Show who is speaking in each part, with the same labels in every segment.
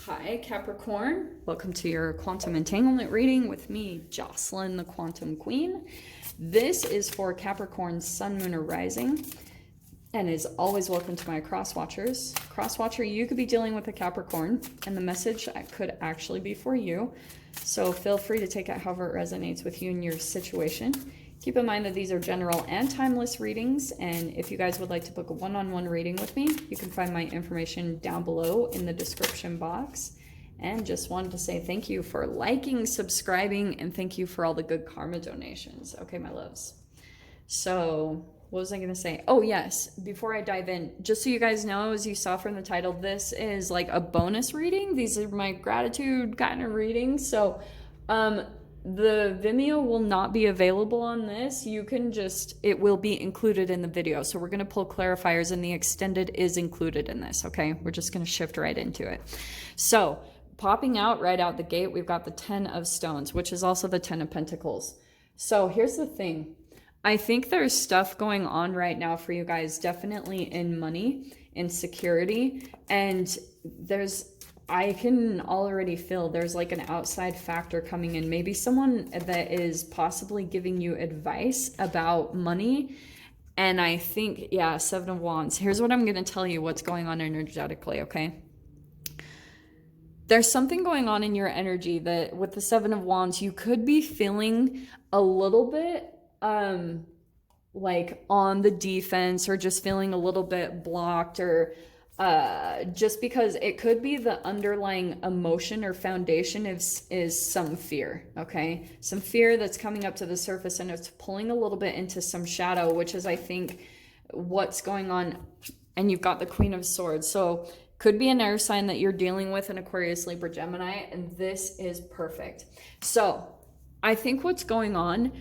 Speaker 1: Hi, Capricorn. Welcome to your quantum entanglement reading with me, Jocelyn, the Quantum Queen. This is for Capricorn Sun, Moon, or Rising, and is always welcome to my cross watchers. Cross watcher, you could be dealing with a Capricorn, and the message could actually be for you. So feel free to take it however it resonates with you and your situation. Keep in mind that these are general and timeless readings, and if you guys would like to book a one-on-one reading with me, you can find my information down below in the description box. And just wanted to say thank you for liking, subscribing, and thank you for all the good karma donations. Okay, my loves. So what was I going to say? Oh, yes. Before I dive in, just so you guys know, as you saw from the title, this is like a bonus reading. These are my gratitude kind of readings. So, the Vimeo will not be available on this. You can just, it will be included in the video. So we're going to pull clarifiers and the extended is included in this. Okay. We're just going to shift right into it. So popping out right out the gate, we've got the 10 of Stones, which is also the 10 of Pentacles. So here's the thing. I think there's stuff going on right now for you guys, definitely in money, in security, and I can already feel there's like an outside factor coming in. Maybe someone that is possibly giving you advice about money. And I think, yeah, 7 of Wands. Here's what I'm going to tell you what's going on energetically, okay? There's something going on in your energy that with the 7 of Wands, you could be feeling a little bit like on the defense, or just feeling a little bit blocked, or just because it could be the underlying emotion or foundation is some fear, okay? Some fear that's coming up to the surface, and it's pulling a little bit into some shadow, which is, I think, what's going on. And you've got the Queen of Swords. So could be an air sign that you're dealing with, an Aquarius, Libra, Gemini, and this is perfect. So I think what's going on,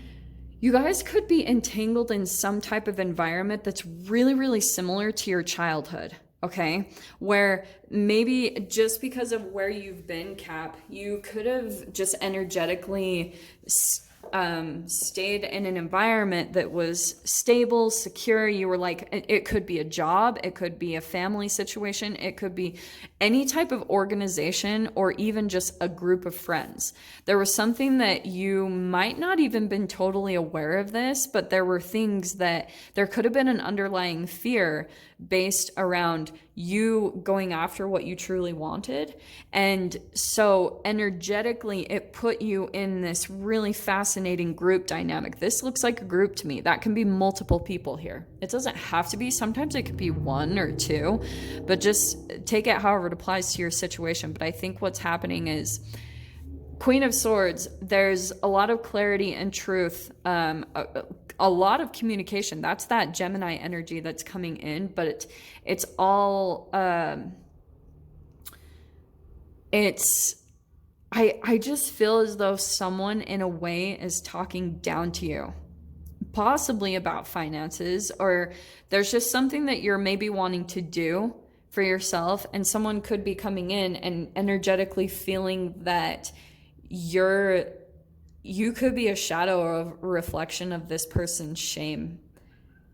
Speaker 1: you guys could be entangled in some type of environment that's really, really similar to your childhood. Okay, where maybe just because of where you've been, Cap, you could have just energetically stayed in an environment that was stable, secure. You were like, it could be a job, it could be a family situation, it could be any type of organization, or even just a group of friends. There was something that you might not even been totally aware of this, but there were things that there could have been an underlying fear based around you going after what you truly wanted. And so energetically, it put you in this really fascinating group dynamic. This looks like a group to me. That can be multiple people here. It doesn't have to be. Sometimes it could be 1 or 2, but just take it however it applies to your situation. But I think what's happening is Queen of Swords, there's a lot of clarity and truth, a lot of communication. That's that Gemini energy that's coming in, but it's all, I just feel as though someone in a way is talking down to you, possibly about finances, or there's just something that you're maybe wanting to do for yourself, and someone could be coming in and energetically feeling that you could be a shadow or a reflection of this person's shame.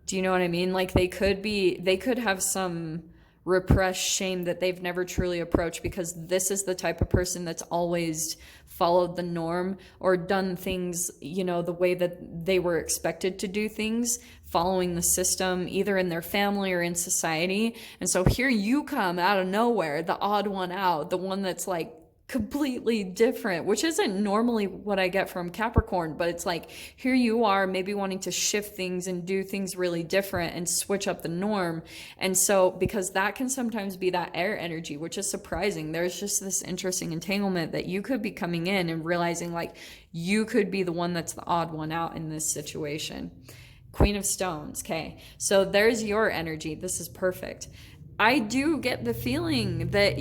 Speaker 1: Do you know what I mean? Like they could have some repressed shame that they've never truly approached, because this is the type of person that's always followed the norm or done things, you know, the way that they were expected to do things, following the system, either in their family or in society. And so here you come out of nowhere, the odd one out, the one that's like completely different, which isn't normally what I get from Capricorn, but it's like here you are maybe wanting to shift things and do things really different and switch up the norm. And so because that can sometimes be that air energy, which is surprising, there's just this interesting entanglement that you could be coming in and realizing like you could be the one that's the odd one out in this situation. Queen of Stones. Okay, so there's your energy. This is perfect. I do get the feeling that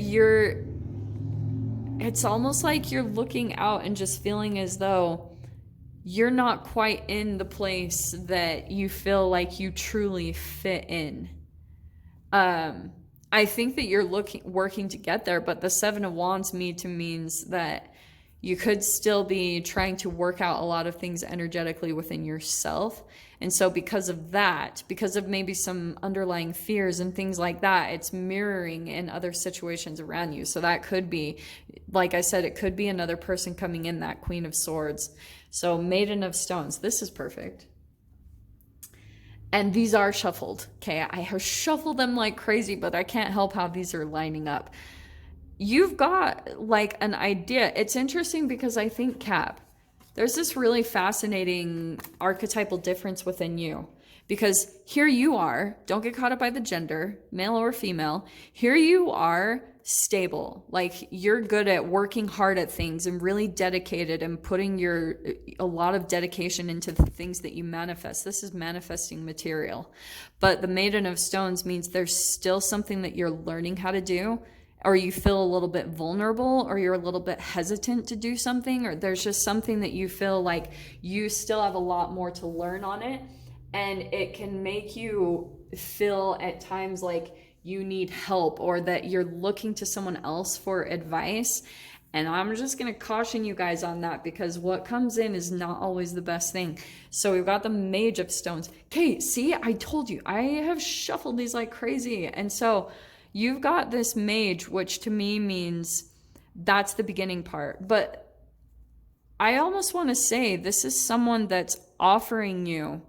Speaker 1: it's almost like you're looking out and just feeling as though you're not quite in the place that you feel like you truly fit in. I think that you're working to get there, but the 7 of Wands means that You could still be trying to work out a lot of things energetically within yourself. And so because of that, because of maybe some underlying fears and things like that, it's mirroring in other situations around you. So that could be, like I said, it could be another person coming in, that Queen of Swords. So Maiden of Stones, this is perfect. And these are shuffled. Okay, I have shuffled them like crazy, but I can't help how these are lining up. You've got like an idea. It's interesting because I think, Cap, there's this really fascinating archetypal difference within you. Because here you are, don't get caught up by the gender, male or female. Here you are, stable. Like, you're good at working hard at things and really dedicated and putting a lot of dedication into the things that you manifest. This is manifesting material. But the Maiden of Stones means there's still something that you're learning how to do, or you feel a little bit vulnerable, or you're a little bit hesitant to do something, or there's just something that you feel like you still have a lot more to learn on it. And it can make you feel at times like you need help, or that you're looking to someone else for advice. And I'm just going to caution you guys on that, because what comes in is not always the best thing. So we've got the Mage of Stones. Okay, see, I told you, I have shuffled these like crazy. And so you've got this Mage, which to me means that's the beginning part. But I almost want to say this is someone that's offering you.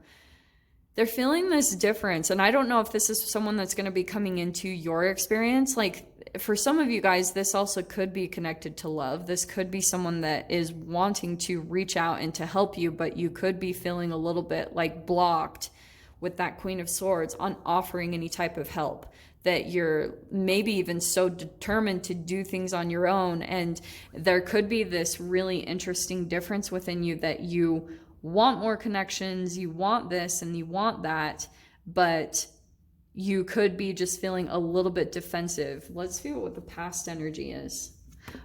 Speaker 1: They're feeling this difference. And I don't know if this is someone that's going to be coming into your experience. Like, for some of you guys, this also could be connected to love. This could be someone that is wanting to reach out and to help you, but you could be feeling a little bit like blocked with that Queen of Swords on offering any type of help. That you're maybe even so determined to do things on your own. And there could be this really interesting difference within you, that you want more connections, you want this and you want that, but you could be just feeling a little bit defensive. Let's feel what the past energy is.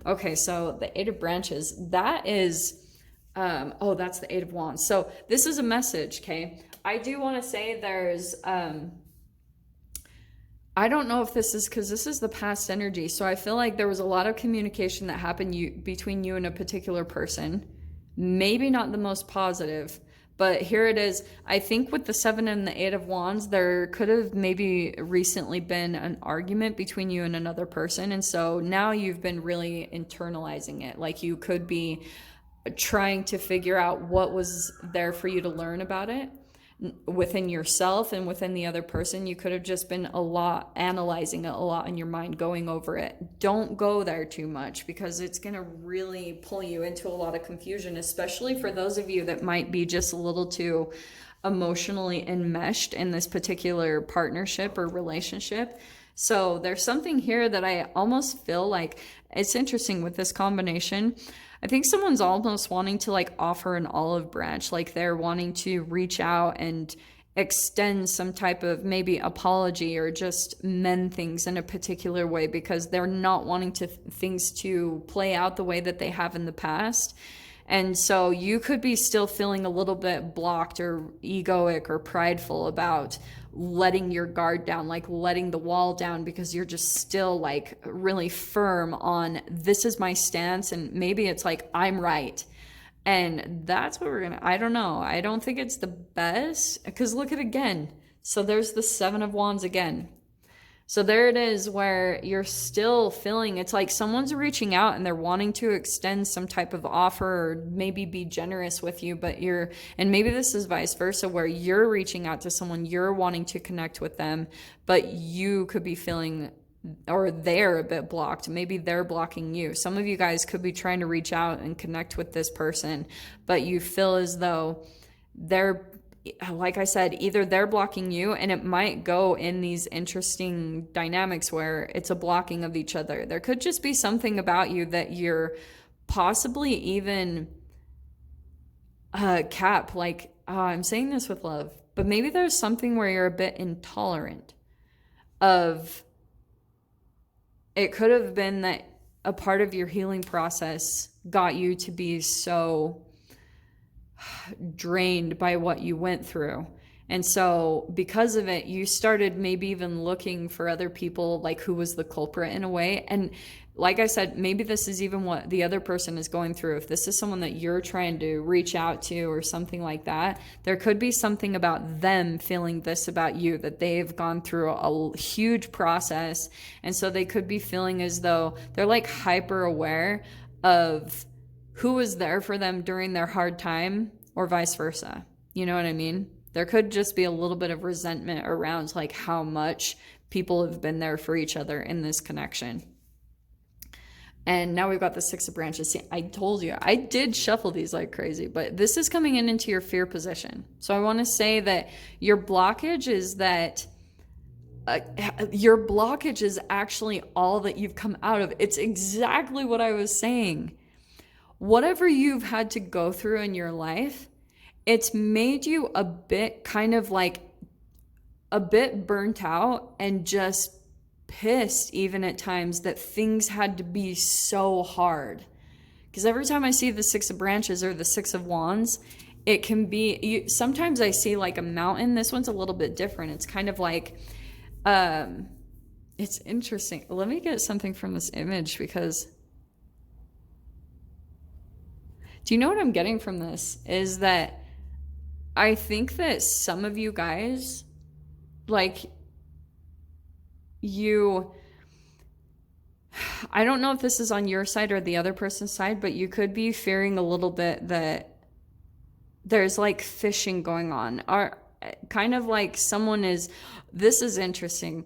Speaker 1: Okay, so the Eight of Branches, that is, that's the Eight of Wands. So this is a message, okay? I do want to say there's, I don't know if this is because this is the past energy. So I feel like there was a lot of communication that happened between you and a particular person. Maybe not the most positive, but here it is. I think with the Seven and the Eight of Wands, there could have maybe recently been an argument between you and another person. And so now you've been really internalizing it. Like, you could be trying to figure out what was there for you to learn about it within yourself and within the other person. You could have just been analyzing it a lot in your mind, going over it. Don't go there too much, because it's going to really pull you into a lot of confusion, especially for those of you that might be just a little too emotionally enmeshed in this particular partnership or relationship. So there's something here that I almost feel like, it's interesting with this combination. I think someone's almost wanting to like offer an olive branch, like they're wanting to reach out and extend some type of maybe apology, or just mend things in a particular way, because they're not wanting things to play out the way that they have in the past. And so you could be still feeling a little bit blocked or egoic or prideful about letting your guard down, like letting the wall down, because you're just still like really firm on, this is my stance. And maybe it's like, I'm right. And that's what I don't know. I don't think it's the best, because look at it again. So there's the Seven of Wands again. So there it is, where you're still feeling, it's like someone's reaching out and they're wanting to extend some type of offer, or maybe be generous with you, but and maybe this is vice versa, where you're reaching out to someone, you're wanting to connect with them, but you could be feeling, or they're a bit blocked. Maybe they're blocking you. Some of you guys could be trying to reach out and connect with this person, but you feel as though they're, like I said, either they're blocking you, and it might go in these interesting dynamics where it's a blocking of each other. There could just be something about you that you're possibly even Cap, like, I'm saying this with love, but maybe there's something where you're a bit intolerant of, it could have been that a part of your healing process got you to be so drained by what you went through. And so because of it, you started maybe even looking for other people, like who was the culprit in a way. And like I said, maybe this is even what the other person is going through. If this is someone that you're trying to reach out to or something like that, there could be something about them feeling this about you, that they've gone through a huge process. And so they could be feeling as though they're like hyper aware of who was there for them during their hard time, or vice versa. You know what I mean? There could just be a little bit of resentment around like how much people have been there for each other in this connection. And now we've got the Six of Branches. See, I told you, I did shuffle these like crazy, but this is coming in into your fear position. So I want to say that your blockage is that your blockage is actually all that you've come out of. It's exactly what I was saying. Whatever you've had to go through in your life, it's made you a bit kind of like a bit burnt out and just pissed even at times that things had to be so hard. Because every time I see the Six of Branches or the Six of Wands, it can be, sometimes I see like a mountain. This one's a little bit different. It's kind of like, it's interesting. Let me get something from this image, because do you know what I'm getting from this? Is that I think that some of you guys, like, I don't know if this is on your side or the other person's side, but you could be fearing a little bit that there's like fishing going on, or kind of like someone is, this is interesting.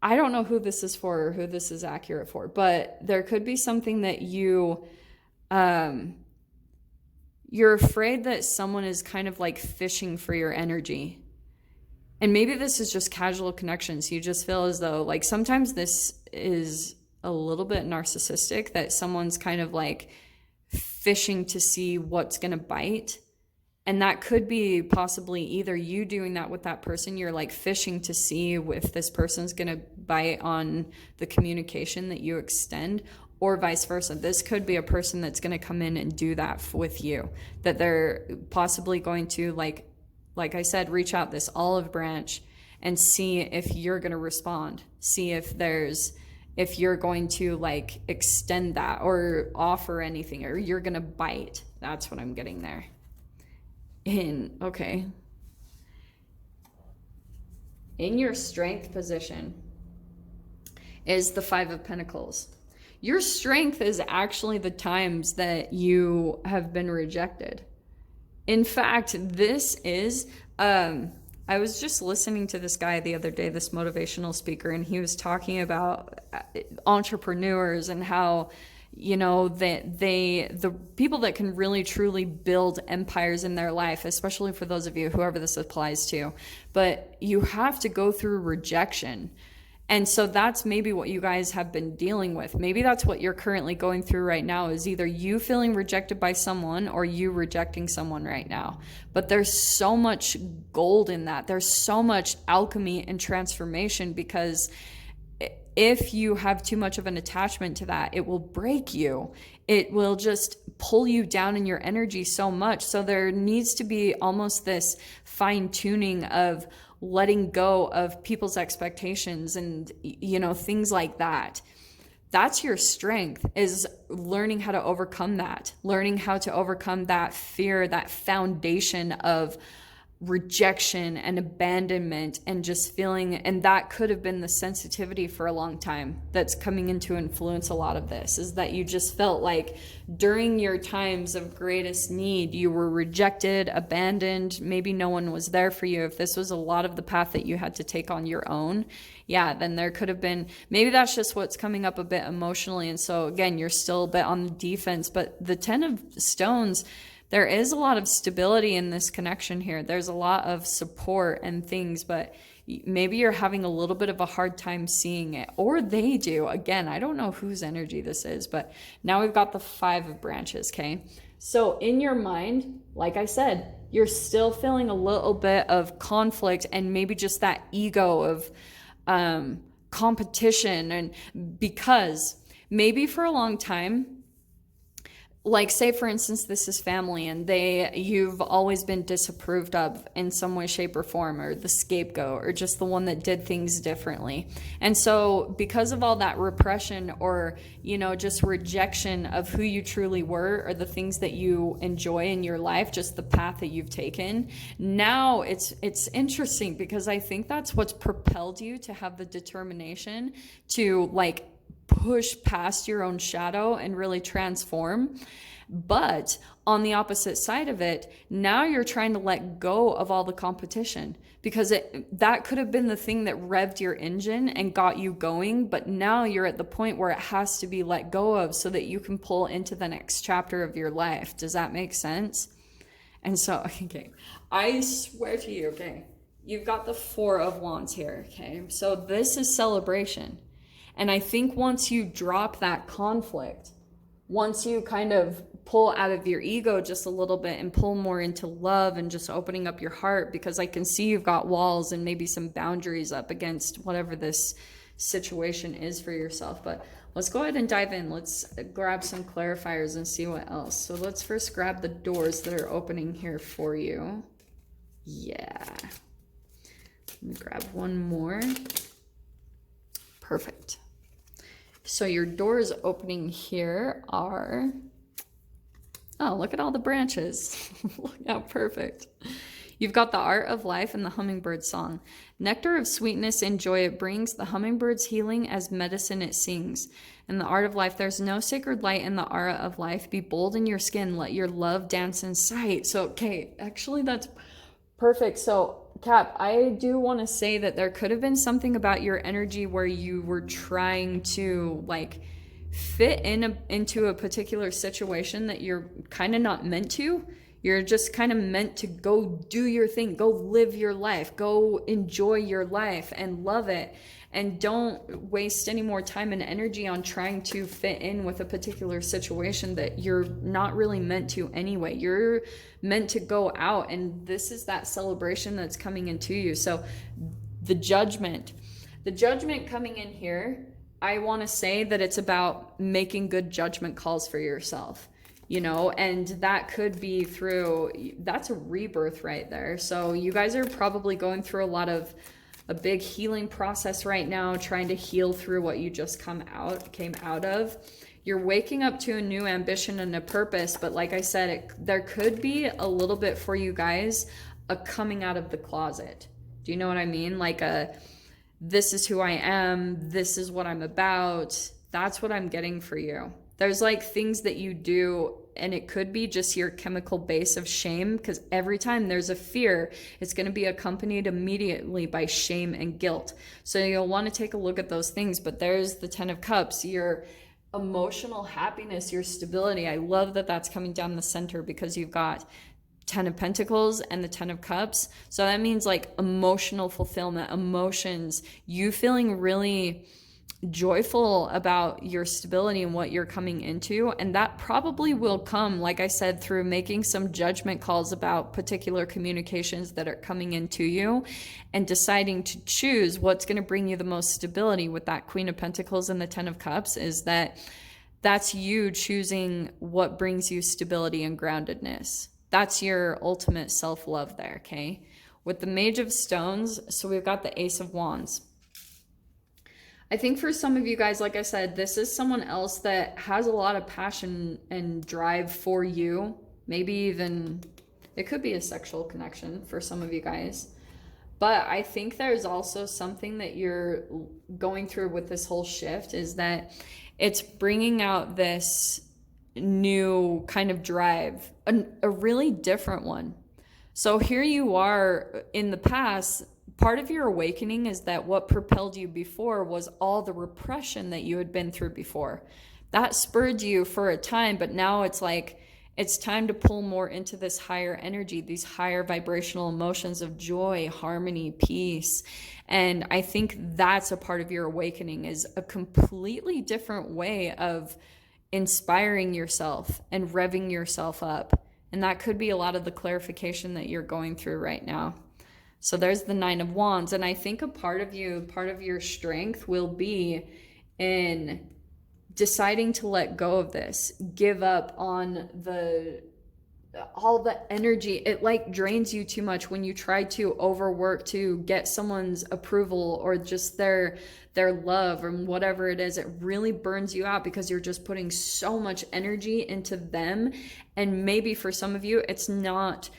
Speaker 1: I don't know who this is for or who this is accurate for, but there could be something that you're afraid that someone is kind of like fishing for your energy. And maybe this is just casual connections. You just feel as though, like, sometimes this is a little bit narcissistic, that someone's kind of like fishing to see what's going to bite. And that could be possibly either you doing that with that person. You're like fishing to see if this person's going to bite on the communication that you extend, or vice versa. This could be a person that's going to come in and do that with you, that they're possibly going to, like I said, reach out this olive branch and see if you're going to respond. See if you're going to like extend that or offer anything, or you're going to bite. That's what I'm getting there. Okay. In your strength position is the Five of Pentacles. Your strength is actually the times that you have been rejected. In fact, this is, I was just listening to this guy the other day, this motivational speaker, and he was talking about entrepreneurs and how, you know, that the people that can really truly build empires in their life, especially for those of you, whoever this applies to, but you have to go through rejection. And so that's maybe what you guys have been dealing with. Maybe that's what you're currently going through right now, is either you feeling rejected by someone or you rejecting someone right now. But there's so much gold in that. There's so much alchemy and transformation, because if you have too much of an attachment to that, it will break you. It will just pull you down in your energy so much. So there needs to be almost this fine tuning of letting go of people's expectations and, you know, things like that. That's your strength, is learning how to overcome that, learning how to overcome that fear, that foundation of rejection and abandonment, and just feeling, and that could have been the sensitivity for a long time that's coming in to influence a lot of this, is that you just felt like during your times of greatest need, you were rejected, abandoned, maybe no one was there for you. If this was a lot of the path that you had to take on your own, yeah, then there could have been, maybe that's just what's coming up a bit emotionally. And so again, you're still a bit on the defense, but the 10 of Stones, there is a lot of stability in this connection here. There's a lot of support and things, but maybe you're having a little bit of a hard time seeing it, or they do. Again, I don't know whose energy this is, but now we've got the Five of Branches, okay? So in your mind, like I said, you're still feeling a little bit of conflict and maybe just that ego of competition. And because maybe for a long time, like, say for instance, this is family and you've always been disapproved of in some way, shape, or form, or the scapegoat, or just the one that did things differently. And so because of all that repression, or, you know, just rejection of who you truly were, or the things that you enjoy in your life, just the path that you've taken, now it's interesting, because I think that's what's propelled you to have the determination to, like, push past your own shadow and really transform. But on the opposite side of it, now you're trying to let go of all the competition, because that could have been the thing that revved your engine and got you going, but now you're at the point where it has to be let go of so that you can pull into the next chapter of your life. Does that make sense? And so, okay, I swear to you, okay, you've got the Four of Wands here, okay? So this is celebration. And I think once you drop that conflict, once you kind of pull out of your ego just a little bit and pull more into love and just opening up your heart, because I can see you've got walls and maybe some boundaries up against whatever this situation is for yourself. But let's go ahead and dive in. Let's grab some clarifiers and see what else. So let's first grab the doors that are opening here for you. Yeah. Let me grab one more. Perfect. So your doors opening here are, oh, look at all the branches. Look how perfect. You've got the art of life and the hummingbird song. Nectar of sweetness and joy it brings, the hummingbird's healing as medicine it sings. And the art of life, there's no sacred light in the aura of life. Be bold in your skin, let your love dance in sight. So, okay, actually that's perfect. So Cap, I do want to say that there could have been something about your energy where you were trying to, like, fit into a particular situation that you're kind of not meant to. You're just kind of meant to go do your thing, go live your life, go enjoy your life and love it. And don't waste any more time and energy on trying to fit in with a particular situation that you're not really meant to anyway. You're meant to go out, and this is that celebration that's coming into you. So the judgment coming in here, I want to say that it's about making good judgment calls for yourself, you know, and that could be that's a rebirth right there. So you guys are probably going through a big healing process right now, trying to heal through what you just came out of. You're waking up to a new ambition and a purpose, but like I said, there could be a little bit for you guys, a coming out of the closet. Do you know what I mean? Like this is who I am, this is what I'm about. That's what I'm getting for you. There's like things that you do, and it could be just your chemical base of shame, because every time there's a fear, it's going to be accompanied immediately by shame and guilt. So you'll want to take a look at those things. But there's the 10 of Cups, your emotional happiness, your stability. I love that that's coming down the center, because you've got 10 of Pentacles and the 10 of Cups. So that means like emotional fulfillment, emotions, you feeling really joyful about your stability and what you're coming into. And that probably will come, like I said, through making some judgment calls about particular communications that are coming into you, and deciding to choose what's going to bring you the most stability. With that Queen of Pentacles and the 10 of Cups, is that's you choosing what brings you stability and groundedness. That's your ultimate self-love there, okay? With the Mage of Stones, so we've got the Ace of Wands. I think for some of you guys, like I said, this is someone else that has a lot of passion and drive for you. Maybe even, it could be a sexual connection for some of you guys. But I think there's also something that you're going through with this whole shift, is that it's bringing out this new kind of drive, a really different one. So here you are in the past. Part of your awakening is that what propelled you before was all the repression that you had been through before. That spurred you for a time, but now it's like, it's time to pull more into this higher energy, these higher vibrational emotions of joy, harmony, peace. And I think that's a part of your awakening, is a completely different way of inspiring yourself and revving yourself up. And that could be a lot of the clarification that you're going through right now. So there's the 9 of Wands. And I think a part of your strength will be in deciding to let go of this, give up on all the energy. It like drains you too much when you try to overwork to get someone's approval or just their love or whatever it is. It really burns you out because you're just putting so much energy into them. And maybe for some of you, it's not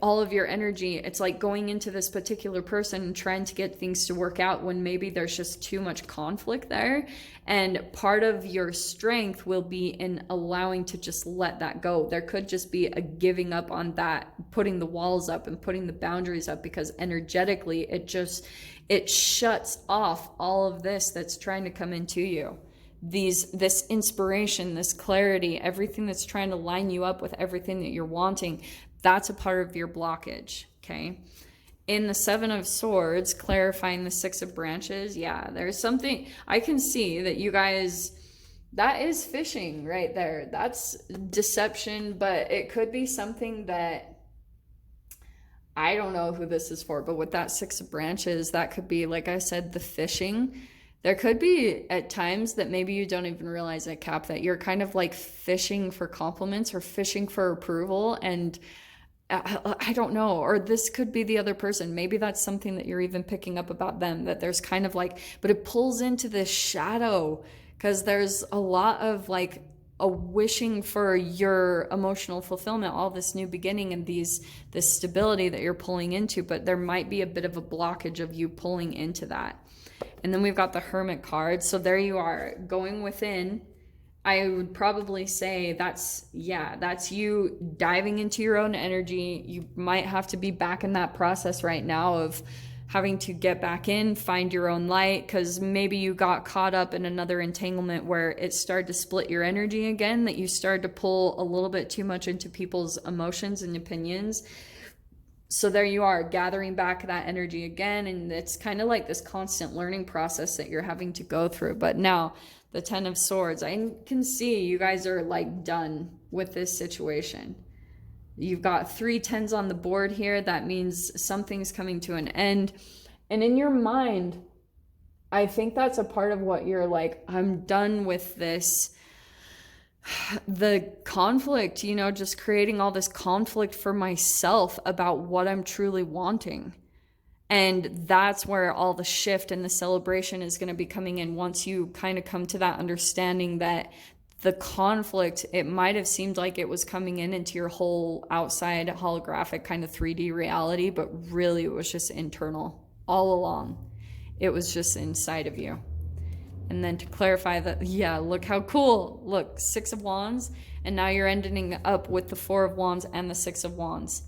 Speaker 1: all of your energy. It's like going into this particular person and trying to get things to work out when maybe there's just too much conflict there. And part of your strength will be in allowing to just let that go. There could just be a giving up on that, putting the walls up and putting the boundaries up, because energetically it shuts off all of this that's trying to come into you. This inspiration, this clarity, everything that's trying to line you up with everything that you're wanting. That's a part of your blockage, okay? In the Seven of Swords, clarifying the Six of Branches, yeah, there's something, I can see that you guys, that is fishing right there. That's deception, but it could be something that, I don't know who this is for, but with that Six of Branches, that could be, like I said, the fishing. There could be at times that maybe you don't even realize it, Cap, that you're kind of like fishing for compliments or fishing for approval, and I don't know, or this could be the other person. Maybe that's something that you're even picking up about them, that there's kind of like, but it pulls into this shadow because there's a lot of like a wishing for your emotional fulfillment, all this new beginning and this stability that you're pulling into, but there might be a bit of a blockage of you pulling into that. And then we've got the Hermit card. So there you are, going within. I would probably say that's you diving into your own energy. You might have to be back in that process right now of having to get back in, find your own light, because maybe you got caught up in another entanglement where it started to split your energy again, that you started to pull a little bit too much into people's emotions and opinions. So there you are, gathering back that energy again, and it's kind of like this constant learning process that you're having to go through. But now, the Ten of Swords, I can see you guys are like done with this situation. You've got 3 tens on the board here. That means something's coming to an end. And in your mind, I think that's a part of what you're like, I'm done with this. The conflict, just creating all this conflict for myself about what I'm truly wanting. And that's where all the shift and the celebration is going to be coming in once you kind of come to that understanding that the conflict, it might have seemed like it was coming into your whole outside holographic kind of 3D reality, but really it was just internal all along. It was just inside of you. And then to clarify that, yeah, look how cool. Look, 6 of Wands, and now you're ending up with the 4 of Wands and the 6 of Wands.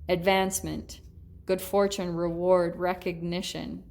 Speaker 1: Advancement, good fortune, reward, recognition,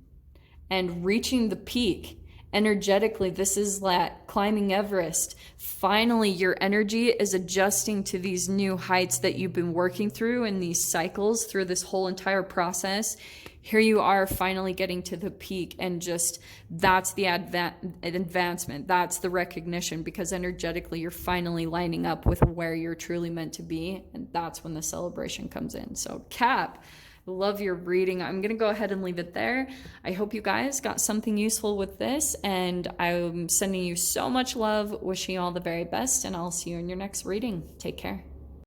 Speaker 1: and reaching the peak. Energetically, this is that climbing Everest. Finally, your energy is adjusting to these new heights that you've been working through in these cycles through this whole entire process. Here you are finally getting to the peak, and just that's the advancement. That's the recognition, because energetically you're finally lining up with where you're truly meant to be, and that's when the celebration comes in. So Cap, love your reading. I'm going to go ahead and leave it there. I hope you guys got something useful with this, and I'm sending you so much love, wishing you all the very best, and I'll see you in your next reading. Take care.